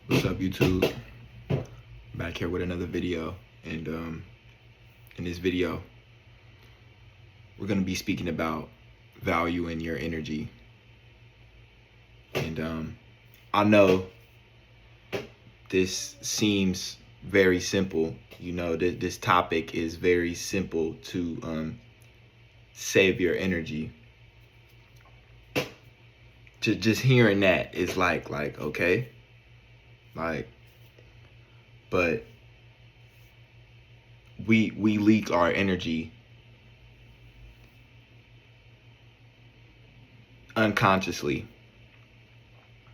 What's up, YouTube? Back here with another video, and in this video, we're gonna be speaking about valuing your energy. And I know this seems very simple. This topic is very simple to save your energy. Just hearing that is like okay, but we leak our energy unconsciously.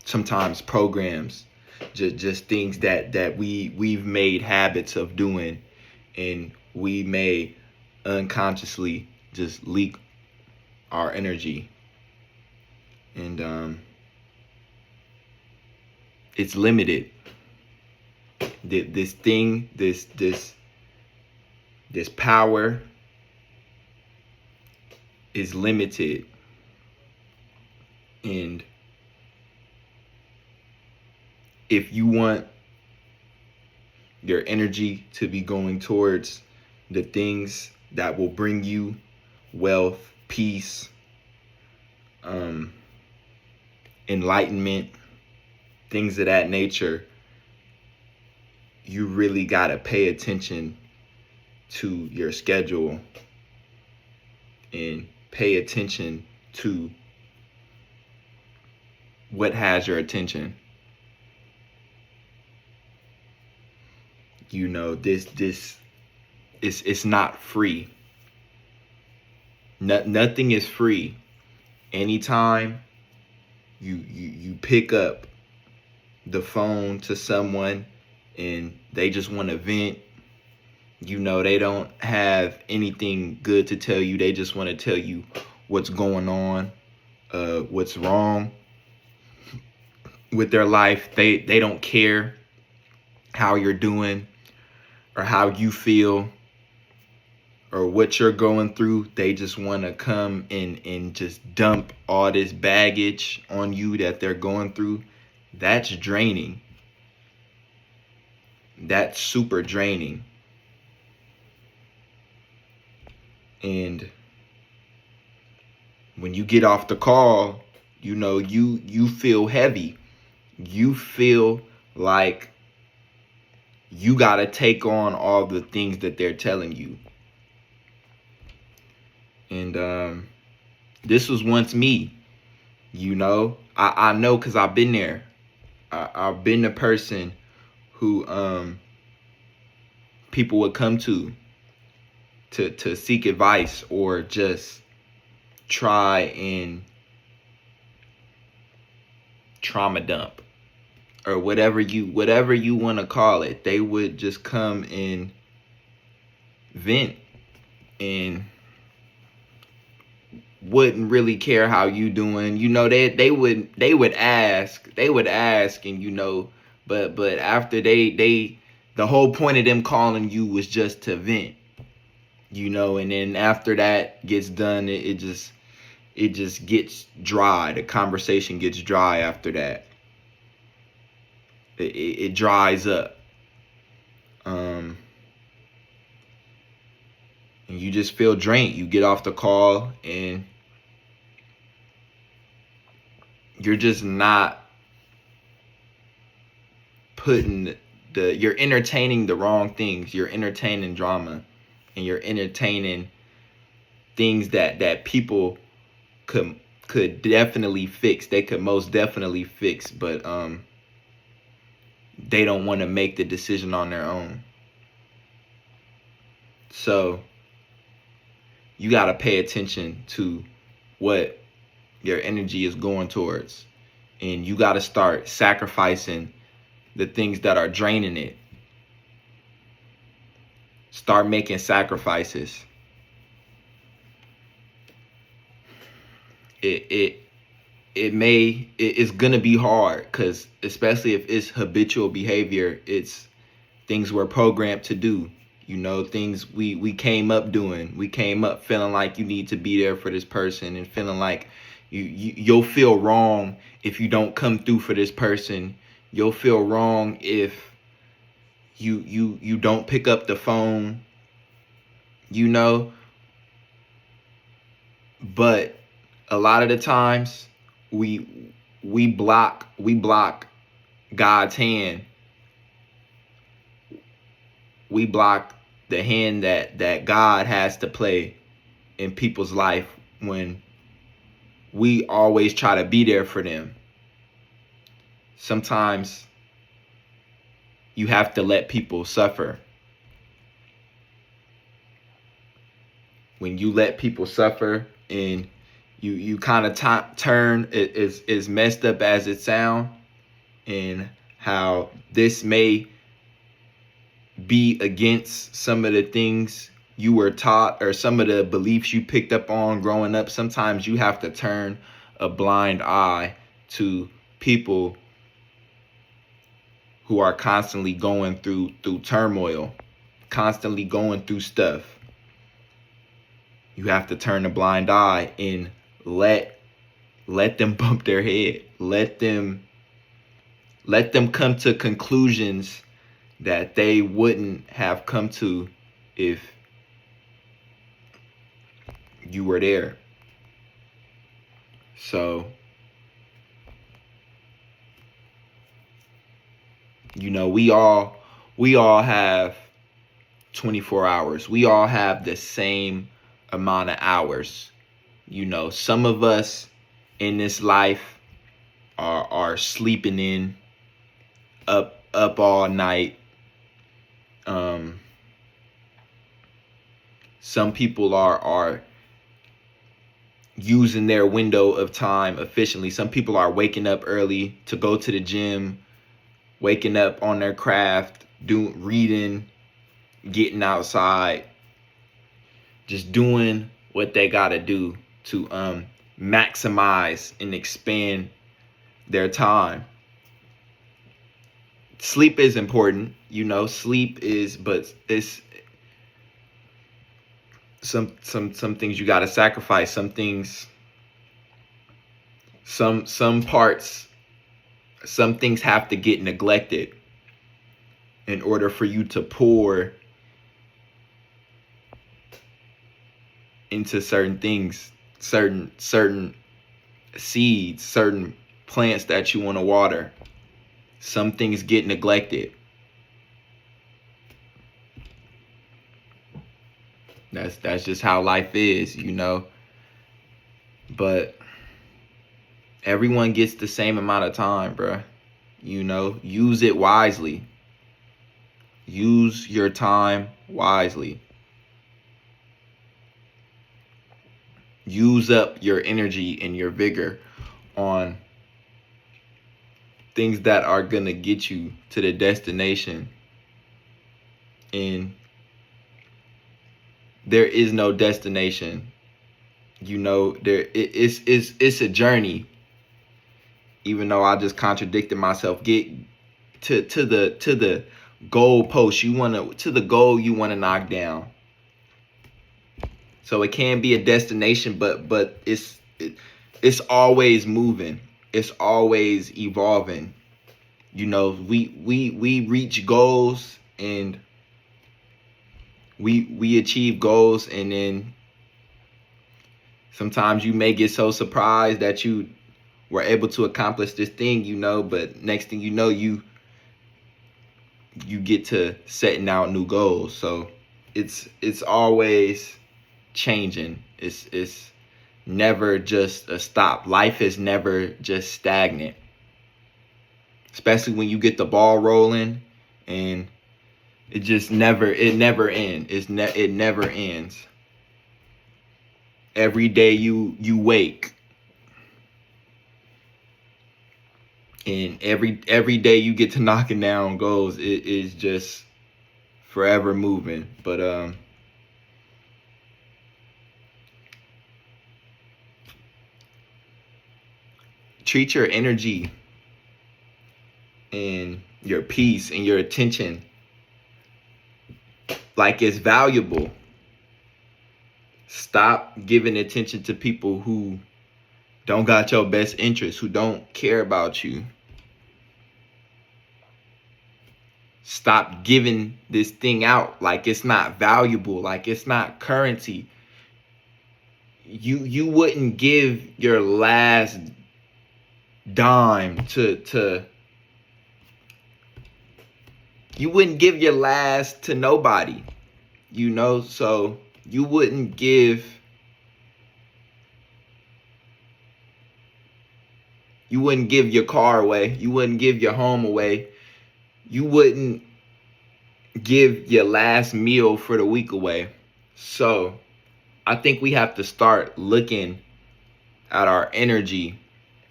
Sometimes programs, just things that we've made habits of doing, and we may unconsciously just leak our energy. And it's limited. This thing, this power is limited, and if you want your energy to be going towards the things that will bring you wealth, peace, enlightenment, things of that nature, you really got to pay attention to your schedule and pay attention to what has your attention. This it's not free. Nothing is free. Anytime you pick up the phone to someone and they just want to vent, they don't have anything good to tell you. They just want to tell you what's going on, what's wrong with their life. They don't care how you're doing or how you feel or what you're going through. They just want to come and just dump all this baggage on you that they're going through. That's draining. That's super draining. And when you get off the call, you feel heavy. You feel like you got to take on all the things that they're telling you. And this was once me. I know, because I've been there. I've been the person who people would come to seek advice or just try and trauma dump or whatever you want to call it. They would just come and vent and wouldn't really care how you doing. They would ask, and but after the whole point of them calling you was just to vent, and then after that gets done, it just gets dry. The conversation gets dry after that. It dries up. And you just feel drained. You get off the call and you're just not you're entertaining the wrong things. You're entertaining drama, and you're entertaining things that people could definitely fix. They could most definitely fix, but they don't want to make the decision on their own. So you got to pay attention to what your energy is going towards, and you got to start sacrificing the things that are draining it. Start making sacrifices. It's gonna be hard, because especially if it's habitual behavior, it's things we're programmed to do. Things we came up doing. We came up feeling like you need to be there for this person, and feeling like you'll feel wrong if you don't come through for this person. You'll feel wrong if you don't pick up the phone, you know. But a lot of the times we block God's hand. We block the hand that God has to play in people's life when we always try to be there for them. Sometimes you have to let people suffer. When you let people suffer and you kind of turn it, as messed up as it sound, and how this may be against some of the things you were taught or some of the beliefs you picked up on growing up. Sometimes you have to turn a blind eye to people who are constantly going through turmoil, constantly going through stuff. You have to turn a blind eye and let them bump their head. Let them come to conclusions that they wouldn't have come to if you were there. So, you know, we all have 24 hours. We all have the same amount of hours. You know, some of us in this life are sleeping in, up all night. Some people are using their window of time efficiently. Some people are waking up early to go to the gym, waking up on their craft, reading, getting outside, just doing what they gotta do to maximize and expand their time. Sleep is important, you know. Sleep is, but it's some things you gotta sacrifice. Some things, some parts, some things have to get neglected in order for you to pour into certain things, certain seeds, certain plants that you want to water. Some things get neglected. That's just how life is, you know. But everyone gets the same amount of time, bruh. You know, use it wisely. Use your time wisely. Use up your energy and your vigor on things that are gonna get you to the destination. And there is no destination. You know, it's a journey. Even though I just contradicted myself, get to the goal post to the goal you wanna knock down. So it can be a destination, but it's always moving. It's always evolving. You know, we reach goals and we achieve goals, and then sometimes you may get so surprised that you were able to accomplish this thing, you know, but next thing you know, you get to setting out new goals. So it's always changing. It's never just a stop. Life is never just stagnant. Especially when you get the ball rolling, and it never ends. It never ends. Every day you wake, and every day you get to knocking down goals, it is just forever moving. But treat your energy and your peace and your attention like it's valuable. Stop giving attention to people who don't got your best interest, who don't care about you. Stop giving this thing out like it's not valuable, like it's not currency. You wouldn't give your last dime to you wouldn't give your last to nobody, you know? So you wouldn't give your car away. You wouldn't give your home away. You wouldn't give your last meal for the week away. So I think we have to start looking at our energy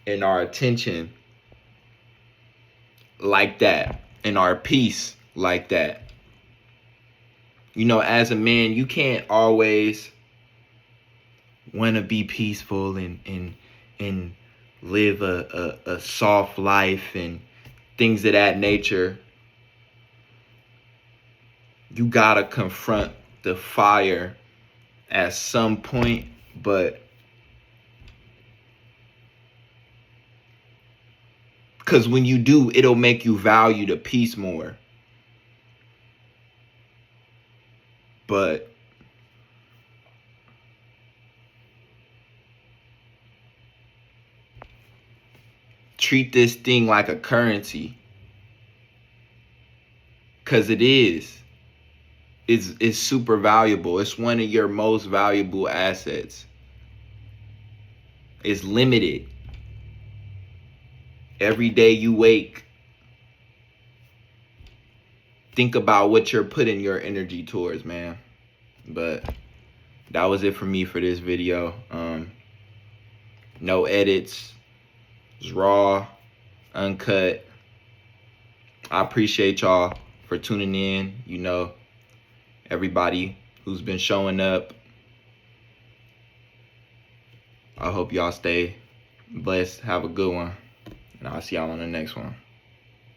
and our attention like that, and our peace like that. You know, as a man, you can't always want to be peaceful and live a soft life and things of that nature. You gotta confront the fire at some point, but because when you do, it'll make you value the peace more. But treat this thing like a currency, because it is. It's super valuable. It's one of your most valuable assets. It's limited. Every day you wake, think about what you're putting your energy towards, man. But that was it for me for this video. No edits. It's raw, uncut. I appreciate y'all for tuning in. You know, everybody who's been showing up. I hope y'all stay blessed. Have a good one. And I'll see y'all on the next one.